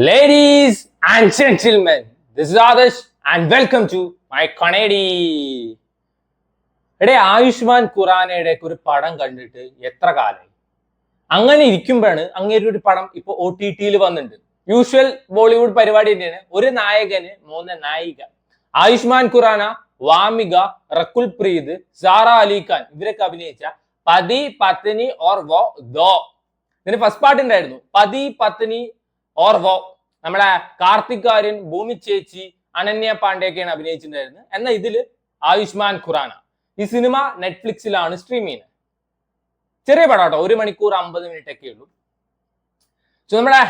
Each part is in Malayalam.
Ladies and gentlemen, this is Adarsh and welcome to my comedy. എടേ ആയുഷ്മാൻ ഖുറാനയുടെ ഒരു പടം കണ്ടിട്ട് എത്ര കാലമായി? അങ്ങനെ ഇരിക്കുമ്പോഴാണ് അങ്ങേരുടെ ഒരു പടം ഇപ്പൊ OTT വന്നിട്ടുണ്ട്. യൂഷ്വൽ ബോളിവുഡ് പരിപാടി തന്നെയാണ്. ഒരു നായകന് 3 നായിക. ആയുഷ്മാൻ ഖുറാന, വാമിക, റക്കുൽ പ്രീത്, സാറ അലി ഖാൻ ഇവരൊക്കെ അഭിനയിച്ച പതി പത്നി ഓർ വോ ദോ. ഇതിന് ഫസ്റ്റ് പാർട്ട് ഉണ്ടായിരുന്നു, പതി പത്നി ഓർ വോ. നമ്മുടെ കാർത്തിക് ആര്യൻ, ഭൂമി ചേച്ചി, അനന്യ പാണ്ഡെയൊക്കെയാണ് അഭിനയിച്ചിട്ടുണ്ടായിരുന്നത്. എന്നാൽ ഇതില് ആയുഷ്മാൻ ഖുറാന. ഈ സിനിമ നെറ്റ്ഫ്ലിക്സിലാണ് സ്ട്രീം ചെയ്യുന്നത്. ചെറിയ പടം കേട്ടോ, 1 മണിക്കൂർ 50 മിനിറ്റ് ഒക്കെ ഉള്ളൂ. നമ്മുടെ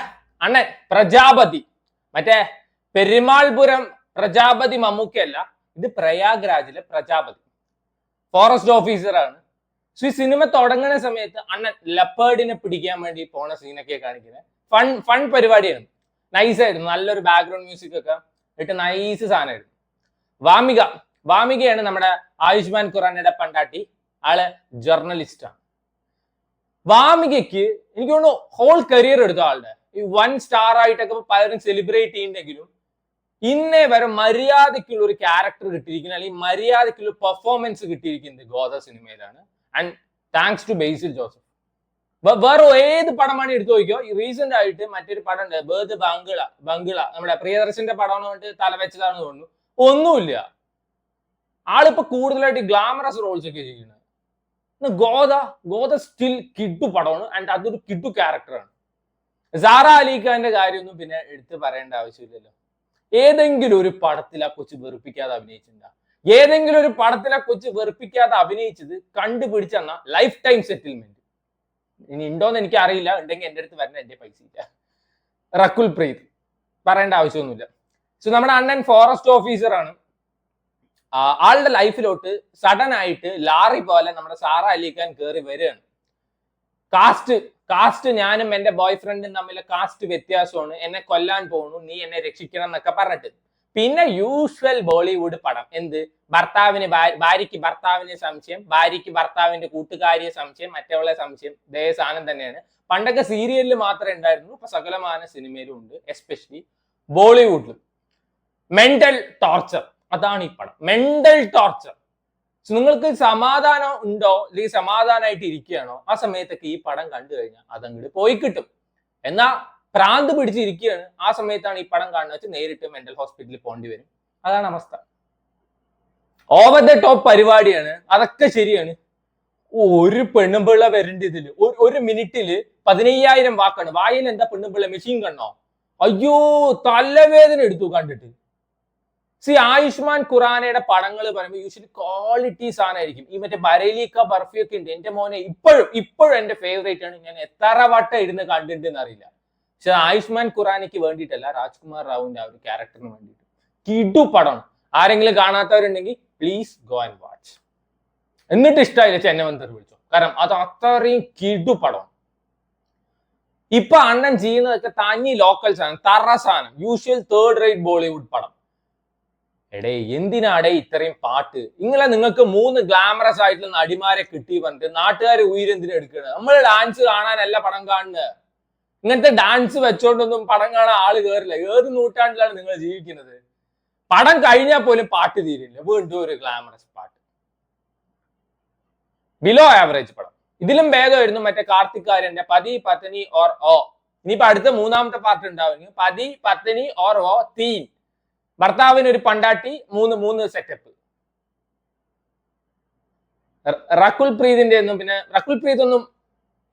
അണ്ണൻ പ്രജാപതി, മറ്റേ പെരുമാൾപുരം പ്രജാപതി മമ്മൂക്കയല്ല, ഇത് പ്രയാഗ്രാജിലെ പ്രജാപതി, ഫോറസ്റ്റ് ഓഫീസറാണ്. ഈ സിനിമ തുടങ്ങുന്ന സമയത്ത് അണ്ണൻ ലെപ്പേർഡിനെ പിടിക്കാൻ വേണ്ടി പോണ സീനൊക്കെ കാണിക്കുന്നത് ഫൺ പരിപാടിയാണ്. നൈസായിരുന്നു, നല്ലൊരു ബാക്ക്ഗ്രൗണ്ട് മ്യൂസിക് ഒക്കെ ഇട്ട് നൈസ് സാധനമായിരുന്നു. വാമികയാണ് നമ്മുടെ ആയുഷ്മാൻ ഖുറാനയുടെ പണ്ടാട്ടി. ആള് ജേർണലിസ്റ്റാണ്. വാമികയ്ക്ക് എനിക്ക് തോന്നുന്നു ഹോൾ കരിയർ എടുത്ത ആളുടെ ഈ 1 സ്റ്റാർ ആയിട്ടൊക്കെ പലരും സെലിബ്രേറ്റ് ചെയ്യുന്നെങ്കിലും ഇന്നേ വരെ മര്യാദയ്ക്കുള്ള ഒരു ക്യാരക്ടർ കിട്ടിയിരിക്കുന്നത്, അല്ലെങ്കിൽ മര്യാദയ്ക്കുള്ള പെർഫോമൻസ് കിട്ടിയിരിക്കുന്നത് ഗോദ സിനിമയിലാണ്. And thanks to Basil Joseph. വേറെ ഏത് പടമാണ് എടുത്തു നോക്കിയോ, റീസെന്റ് ആയിട്ട് മറ്റൊരു പടം ഉണ്ട്, ബേർഡ് ബംഗിള, നമ്മുടെ പ്രിയദർശന്റെ പടമാണ് പറഞ്ഞിട്ട് തലവെച്ചതാണെന്ന് തോന്നുന്നു. ഒന്നുമില്ല, ആളിപ്പോ കൂടുതലായിട്ട് ഗ്ലാമറസ് റോൾസ് ഒക്കെ ചെയ്യുന്നത്. ഗോദ സ്റ്റിൽ കിഡു പടമാണ്. ആൻഡ് അതൊരു കിഡു ക്യാരക്ടറാണ്. സാറ അലി ഖാന്റെ കാര്യമൊന്നും പിന്നെ എടുത്ത് പറയേണ്ട ആവശ്യമില്ലല്ലോ. ഏതെങ്കിലും ഒരു പടത്തിൽ ആ കൊച്ചു വെറുപ്പിക്കാതെ അഭിനയിച്ചിട്ടുണ്ടാ? ഏതെങ്കിലും ഒരു പടത്തിൽ ആ കൊച്ചു വെറുപ്പിക്കാതെ അഭിനയിച്ചത് കണ്ടുപിടിച്ചെന്ന ലൈഫ് ടൈം സെറ്റിൽമെന്റ്. ഇനി ഉണ്ടോന്ന് എനിക്ക് അറിയില്ല, ഉണ്ടെങ്കിൽ എൻ്റെ അടുത്ത് വരണ എൻ്റെ പൈസ ഇല്ല. റക്കുൽ പ്രീത് പറയേണ്ട ആവശ്യമൊന്നുമില്ല. നമ്മുടെ അണ്ണൻ ഫോറസ്റ്റ് ഓഫീസറാണ്. ആളുടെ ലൈഫിലോട്ട് സഡൻ ആയിട്ട് ലാറി പോലെ നമ്മുടെ സാറ അലി ഖാൻ കയറി വരികയാണ്. കാസ്റ്റ് ഞാനും എന്റെ ബോയ് ഫ്രണ്ടും തമ്മിലെ കാസ്റ്റ് വ്യത്യാസമാണ്, എന്നെ കൊല്ലാൻ പോകുന്നു, നീ എന്നെ രക്ഷിക്കണം എന്നൊക്കെ പറഞ്ഞിട്ട്. പിന്നെ യൂഷ്വൽ ബോളിവുഡ് പടം, എന്ത് ഭാര്യയ്ക്ക് ഭർത്താവിന് സംശയം, ഭാര്യയ്ക്ക് ഭർത്താവിന്റെ കൂട്ടുകാരിയെ സംശയം, മറ്റവളെ സംശയം. ഇതേ സാധനം തന്നെയാണ്. പണ്ടൊക്കെ സീരിയലിൽ മാത്രമേ ഉണ്ടായിരുന്നു, ഇപ്പൊ സകലമാന സിനിമയിലും ഉണ്ട്, എസ്പെഷ്യലി ബോളിവുഡിലും. മെന്റൽ ടോർച്ചർ, അതാണ് ഈ പടം, മെന്റൽ ടോർച്ചർ. നിങ്ങൾക്ക് സമാധാനം ഉണ്ടോ, അല്ലെങ്കിൽ സമാധാനമായിട്ട് ഇരിക്കുകയാണോ, ആ സമയത്തൊക്കെ ഈ പടം കണ്ടു കഴിഞ്ഞാൽ അതങ്ങോട്ട് പോയി കിട്ടും. എന്നാ ഭ്രാന്ത് പിടിച്ചിരിക്കുകയാണ്, ആ സമയത്താണ് ഈ പടം കാണുന്നത് വെച്ചാൽ നേരിട്ട് മെന്റൽ ഹോസ്പിറ്റലിൽ പോകേണ്ടി വരും. അതാണ് അവസ്ഥ. ഓവർ ദ ടോപ്പ് പരിപാടിയാണ്, അതൊക്കെ ശരിയാണ്. ഒരു പെണ്ണുമ്പിള്ള വരേണ്ട ഇതില് ഒരു മിനിറ്റില് 15,000 വാക്കാണ്. വായിൽ എന്താ പെണ്ണുമ്പിള്ള, മെഷീൻ കണ്ണോ? അയ്യോ, തലവേദന എടുത്തു കണ്ടിട്ട്. ആയുഷ്മാൻ ഖുറാനയുടെ പടങ്ങൾ പറയുമ്പോൾ യൂഷ്വലി ക്വാളിറ്റി സാധനമായിരിക്കും. ഈ മറ്റേ ബരേലിക്ക ബർഫിയൊക്കെ ഉണ്ട്, എന്റെ മോനെ ഇപ്പോഴും എന്റെ ഫേവറേറ്റ് ആണ്. ഞാൻ എത്ര വട്ടം ഇരുന്ന് കണ്ടിട്ടുണ്ടെന്ന് അറിയില്ല. പക്ഷെ ആയുഷ്മാൻ ഖുറാനയ്ക്ക് വേണ്ടിയിട്ടല്ല, രാജ്കുമാർ റാവുവിന്റെ ആ ഒരു ക്യാരക്ടറിന് വേണ്ടിയിട്ട് കിഡു പടമാണ്. ആരെങ്കിലും കാണാത്തവരുണ്ടെങ്കിൽ പ്ലീസ് ഗോ ആൻഡ് വാച്ച്. എന്നിട്ട് ഇഷ്ടമായില്ല ചെന്നവന്തർ വിളിച്ചോ, കാരണം അത് അത്രയും കിഡു പടമാണ്. ഇപ്പൊ അണ്ണൻ ചെയ്യുന്നതൊക്കെ തനി ലോക്കൽ സാധനം, തറ സാധനം, യൂഷ്വൽ തേർഡ് റേറ്റ് ബോളിവുഡ് പടം. എടേ എന്തിനാടേ ഇത്രയും പാട്ട്? നിങ്ങൾക്ക് 3 ഗ്ലാമറസ് ആയിട്ടുള്ള നടിമാരെ കിട്ടി പറഞ്ഞിട്ട് നാട്ടുകാരെ ഉയരെന്തിനാ എടുക്കുന്നത്? നമ്മൾ ഡാൻസ് കാണാനല്ല പടം കാണുന്നത്. ഇങ്ങനത്തെ ഡാൻസ് വെച്ചോണ്ടൊന്നും പടം കാണാൻ ആള് കയറില്ല. ഏത് നൂറ്റാണ്ടിലാണ് നിങ്ങൾ ജീവിക്കുന്നത്? പടം കഴിഞ്ഞാൽ പോലും പാട്ട് തീരില്ല, വീണ്ടും ഒരു ഗ്ലാമറസ് പാട്ട്. ബിലോ ആവറേജ് പടം. ഇതിലും ഭേദമായിരുന്നു മറ്റേ കാർത്തിക് ആര്യന്റെ പതി പത്നി ഓർ ഓ. ഇനിയിപ്പോ അടുത്ത 3ാമത്തെ പാർട്ട് ഉണ്ടാവും, പതി പത്നി ഓർ ഓ തീൻ. ഭർത്താവിന് ഒരു പണ്ടാട്ടി, 3 സെറ്റപ്പ്. റക്കുൽ പ്രീതിന്റെ ഒന്നും, പിന്നെ റക്കുൽ പ്രീത് ഒന്നും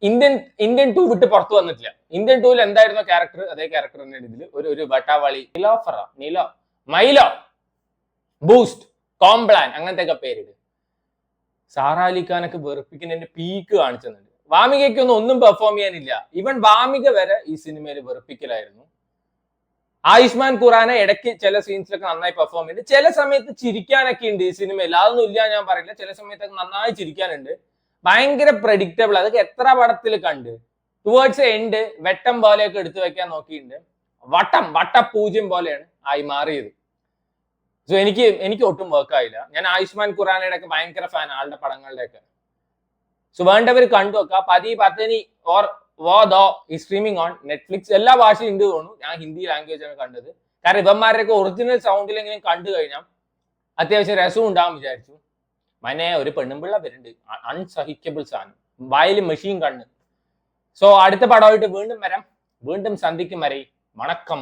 ഇന്ത്യൻ 2 വിട്ട് പുറത്തു വന്നിട്ടില്ല. ഇന്ത്യൻ 2 എന്തായിരുന്നോ ക്യാരക്ടർ, അതേ ക്യാരക്ടർ തന്നെയാണ് ഇതിൽ. ഒരു വട്ടാവളി, മൈലോ, ബൂസ്റ്റ്, കോംപ്ലാൻ, അങ്ങനത്തെ ഒക്കെ പേരിട്. സാറ അലി ഖാനൊക്കെ വെറുപ്പിക്കുന്നതിന്റെ പീക്ക് കാണിച്ചെന്നുണ്ട്. വാമികയ്ക്കൊന്നും ഒന്നും പെർഫോം ചെയ്യാനില്ല. ഈവൻ വാമിക വരെ ഈ സിനിമയിൽ വെറുപ്പിക്കലായിരുന്നു. ആയുഷ്മാൻ ഖുറാന ഇടയ്ക്ക് ചില സീൻസിലൊക്കെ നന്നായി പെർഫോം ചെയ്യുന്നുണ്ട്. ചില സമയത്ത് ചിരിക്കാനൊക്കെ ഉണ്ട് ഈ സിനിമയിൽ, അതൊന്നും ഇല്ല ഞാൻ പറയില്ല. ചില സമയത്തൊക്കെ നന്നായി ചിരിക്കാനുണ്ട്. ഭയങ്കര പ്രഡിക്റ്റബിൾ. അതൊക്കെ എത്ര പടത്തിൽ കണ്ട്. ടുവേർഡ്സ് എൻഡ് വെട്ടം പോലെയൊക്കെ എടുത്തു വെക്കാൻ നോക്കിയിട്ടുണ്ട്. വട്ടപൂജ്യം പോലെയാണ് ആയി മാറിയത്. സോ എനിക്ക് ഒട്ടും വർക്ക് ആയില്ല. ഞാൻ ആയുഷ്മാൻ ഖുറാനയുടെ ഒക്കെ ഭയങ്കര ഫാൻ, ആളുടെ പടങ്ങളുടെ ഒക്കെ. സോ വേണ്ടവർ കണ്ടു നോക്കുക. പതി പത്നി ഓർ വോ ദോ ഈ സ്ട്രീമിംഗ് ഓൺ നെറ്റ്ഫ്ലിക്സ് എല്ലാ ഭാഷയും ഉണ്ട് തോന്നുന്നു. ഞാൻ ഹിന്ദി ലാംഗ്വേജ് ആണ് കണ്ടത്. കാരണം ഇവന്മാരുടെയൊക്കെ ഒറിജിനൽ സൗണ്ടിലെങ്കിലും കണ്ടു കഴിഞ്ഞാൽ അത്യാവശ്യം രസവും ഉണ്ടാവും വിചാരിച്ചു. മനെ ഒരു പെണ്ണുമ്പിള്ള വരുന്നുണ്ട്, അൺസഹിക്കബിൾ സാധനം, വായിൽ മെഷീൻ കണ്ണ്. സോ അടുത്ത പടമായിട്ട് വീണ്ടും വരാം, വീണ്ടും സന്ധിക്കും വരെ വണക്കം.